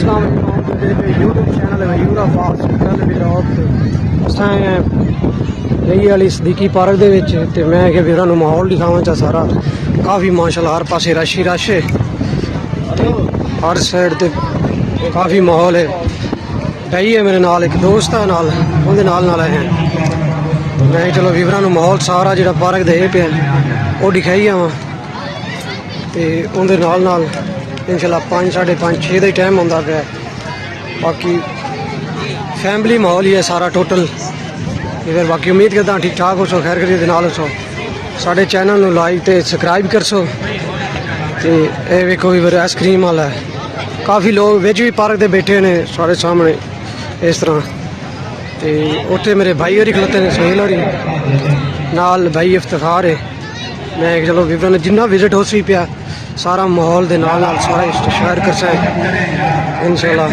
अस्सलाम वालेकुम YouTube channel है यूरा फास्ट कल व्लॉग असां रही वाली सदीकी पार्क दे विच ते मैं कि वीरां नूं माहौल दिखावां चा सारा काफ़ी माशाल्लाह हर पासे रश ही रश है हर साइड ते काफ़ी माहौल है भाई है मेरे नाल एक दोस्त है नाल उहदे नाल आए हैं तो मैं चलो वीरां नूं माहौल सारा जिहड़ा पार्क दे पिया वो दिखाई आवां ते उहदे नाल इंशाल्लाह 5 साढ़े 5 6 का टाइम होंदा पिया बाकी फैमिली माहौल ही है सारा टोटल फिर बाकी उम्मीद करता ठीक ठाक हो सो खैर करिए नाल हो साढ़े चैनल नूं लाइक ते सबसक्राइब कर सो ते ये वेखो भी फिर आइसक्रीम वाला है काफ़ी लोग विच भी पार्क दे बैठे ने सारे सामने इस तरह ते उत्थे मेरे भाई होरी खलोते ने सुहेल होरी नाल भाई इफ्तिखार है मैं चलो विवरण जिन्ना विजिट हो सी पिया सारा माहौल दे नाल सारा शेयर कर सकें इंशाल्लाह।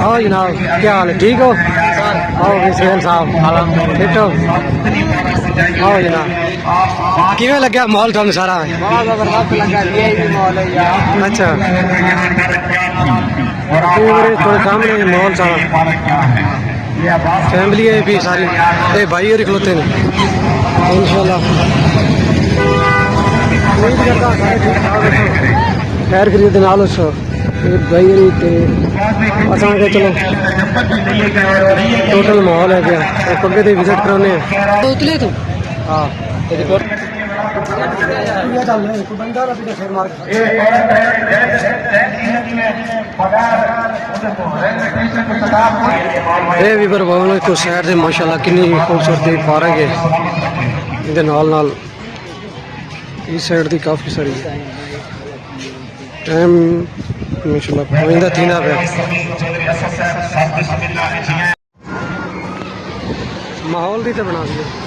हाँ जनाब क्या हाल है ठीक हो आओ सुहेल साहब ठीक हो आओ जनाब किवें लग्या माहौल तुहानू सारा अच्छा थोड़े सामने माहौल सारा फैमिली है भी सारी ये भाई होरी खलोते हैं इंशाल्लाह खैर करिए दे नाल हो भाई असा के चलो टोटल माहौल है क्या पगे तो विजिट कराने उतले तू हाँ भी पर को सैर से माशाल्लाह कितनी खूबसूरती पार्क है ये नाल इस साइड की काफ़ी सारी टाइम माशाल्लाह पहुंचता थींदा पिया माहौल दी तो बना दिया